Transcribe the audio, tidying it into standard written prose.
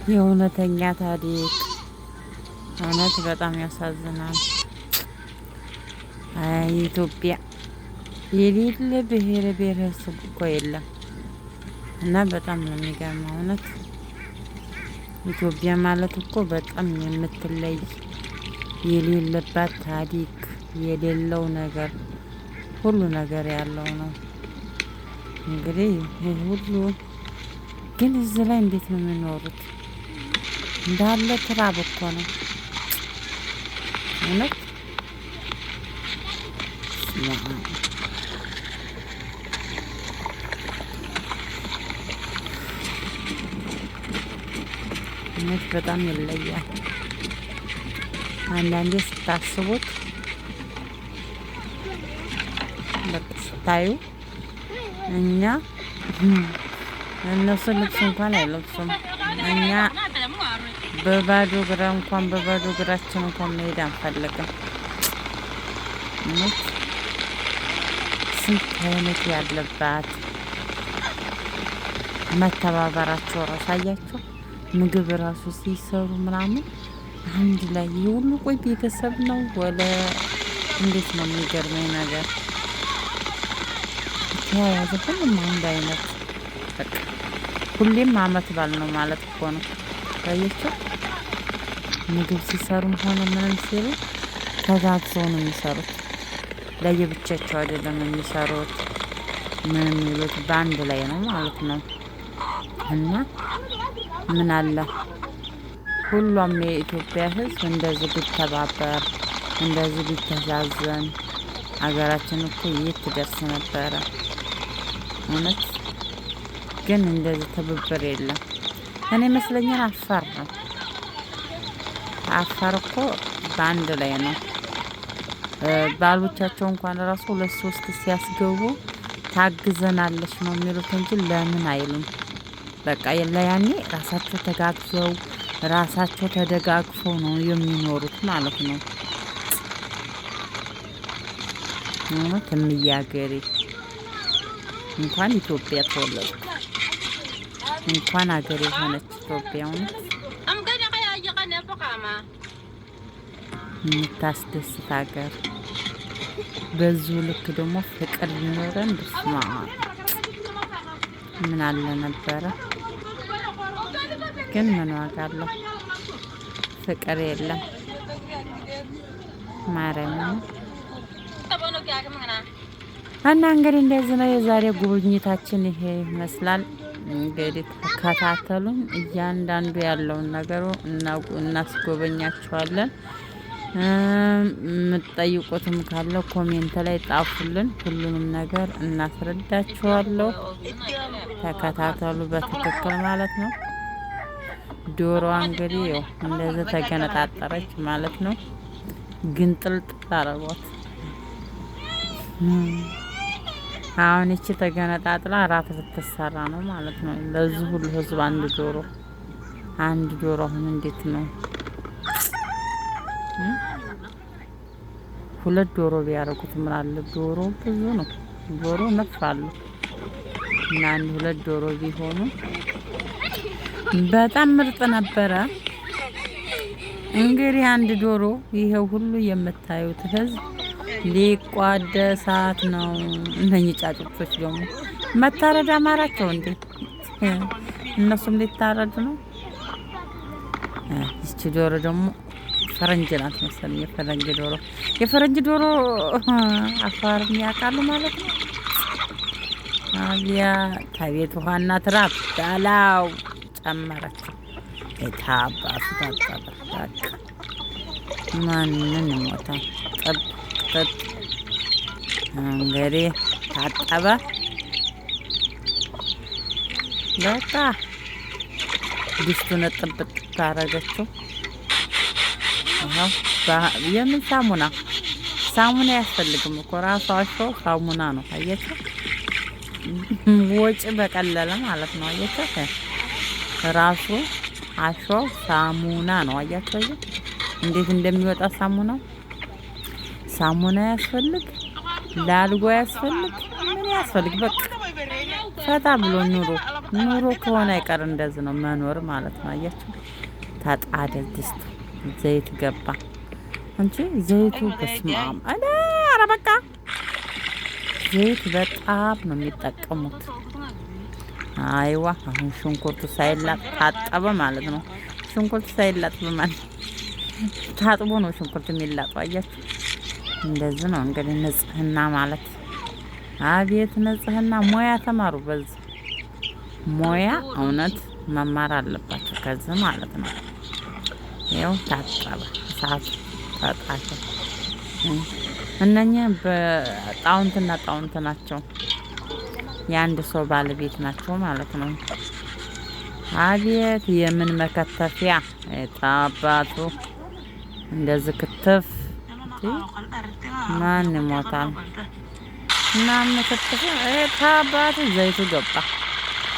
የእውነተኛ ታሪክ እውነት በጣም ያሳዝናል። አይ ኢትዮጵያ የሌለ ብሔር ብሔረሰብ እኮ የለም እና በጣም ነው የሚገርመው። እውነት ኢትዮጵያ ማለት እኮ በጣም የምትለይ የሌለባት ታሪክ የሌለው ነገር ሁሉ ነገር ያለው ነው። እንግዲህ ይህ ሁሉ ግን እዚህ ላይ እንዴት ነው የሚኖሩት? እንዳለ ትራብ እኮ ነው እውነት። እውነት በጣም ይለያል። አንዳንዴ ስታስቡት በቃ ስታዩ እኛ እነሱ ልብስ እንኳን አይለብሱም። እኛ በባዶ እግር እንኳን በባዶ እግራችን እንኳን መሄድ አንፈልግም። እውነት ስንት አይነት ያለባት መተባበራቸው ራሱ አያቸው። ምግብ ራሱ ሲሰሩ ምናምን አንድ ላይ የሁሉ ቆይ ቤተሰብ ነው ወለ እንዴት ነው የሚገርመኝ ነገር ተያያዘ ሁሉም አንድ አይነት በቃ ሁሌም አመት ባል ነው ማለት እኮ ነው። ታያችሁ ምግብ ሲሰሩም ሆነ ምንም ሲሉ ተጋግዘው ነው የሚሰሩት። ለየብቻቸው አይደለም የሚሰሩት። ምን የሚሉት በአንድ ላይ ነው ማለት ነው። እና ምን አለ ሁሉም የኢትዮጵያ ሕዝብ እንደዚህ ቢተባበር እንደዚህ ቢተዛዘን አገራችን እኮ የት ትደርስ ነበረ። እውነት ግን እንደዚህ ትብብር የለም። እኔ መስለኛል አፋር ነው። አፋር እኮ በአንድ ላይ ነው። ባሎቻቸው እንኳን ራሱ 2-3 ሲያስገቡ ታግዘናለች ነው የሚሉት እንጂ ለምን አይሉም። በቃ ለያኔ ራሳቸው ተጋግዘው ራሳቸው ተደጋግፈው ነው የሚኖሩት ማለት ነው። እውነት እምያገሬ እንኳን ኢትዮጵያ ተወለድኩ እንኳን ሀገር የሆነች ኢትዮጵያ እውነት የምታስደስት ሀገር። በዙ ልክ ደግሞ ፍቅር ሊኖረን ብስማ ምን አለ ነበረ። ግን ምን ዋጋ አለው? ፍቅር የለም። ማረም እና እንግዲህ እንደዚህ ነው የዛሬ ጉብኝታችን ይሄ ይመስላል። እንግዲህ ተከታተሉን። እያንዳንዱ ያለውን ነገሩ እናስጎበኛችኋለን። የምትጠይቁትም ካለ ኮሜንት ላይ ጣፉልን። ሁሉንም ነገር እናስረዳችኋለሁ። ተከታተሉ በትክክል ማለት ነው። ዶሮዋ እንግዲህ ያው እንደዚህ ተገነጣጠረች ማለት ነው። ግን ጥልጥል አረጓት። አሁን እቺ ተገነጣጥላ እራት ልትሰራ ነው ማለት ነው። ለዚህ ሁሉ ህዝብ አንድ ዶሮ አሁን እንዴት ነው? 2 ዶሮ ቢያረጉት ምን አለ? ዶሮ ብዙ ነው። ዶሮ ነፋሉ እና 2 ዶሮ ቢሆኑ በጣም ምርጥ ነበረ። እንግዲህ አንድ ዶሮ ይሄው ሁሉ የምታዩት ህዝብ ሊቋደሳት ነው። እነኚህ ጫጩቶች ደግሞ መታረድ አማራቸው እንዴ? እነሱም ሊታረድ ነው። እቺ ዶሮ ደግሞ ፈረንጅ ናት መሰለኝ። የፈረንጅ ዶሮ አፋርም ያውቃሉ ማለት ነው። አብያ ከቤት ውሃና ትራፍ ዳላው ጨመረችው። የታባሱ ታጣበቅ ማንን ሞታ ጥጥ እንግዲህ ታጠበ። በቃ ድስቱን ጥብጥ ታረገችው። የምን ሳሙና ያስፈልግም እኮ ራሱ አሾ ሳሙና ነው። አየችሁ ወጪ በቀለለ ማለት ነው። አየችሁ ራሱ አሾ ሳሙና ነው። አያችሁ እንዴት እንደሚወጣ ሳሙና ያስፈልግ ላልጎ ያስፈልግ ምን ያስፈልግ በቃ ፈታ ብሎ ኑሮ ኑሮ ከሆነ አይቀር እንደዚህ ነው መኖር ማለት ነው። አያችሁ ተጣደ ድስት ዘይት ገባ እንጂ ዘይቱ በስማም ኧረ በቃ ዘይት በጣም ነው የሚጠቀሙት። አይዋ አሁን ሽንኩርቱ ሳይላጥ ታጠበ ማለት ነው። ሽንኩርቱ ሳይላጥ በማለት ታጥቦ ነው ሽንኩርት የሚላጠው። አያችሁ እንደዚህ ነው እንግዲህ ንጽህና ማለት። አቤት ንጽህና ሙያ ተማሩ። በዚህ ሙያ እውነት መማር አለባቸው ከዚህ ማለት ነው። ይኸው ታጠበ እሳቱ ተጣተ። እነኚህ በጣውንትና ጣውንት ናቸው። የአንድ ሰው ባለቤት ናቸው ማለት ነው። አቤት የምን መከተፊያ የታባቱ እንደዚህ ክትፍ ማን ይሞታል? እና መከተፊያ የታባቱ ዘይቱ ገባ።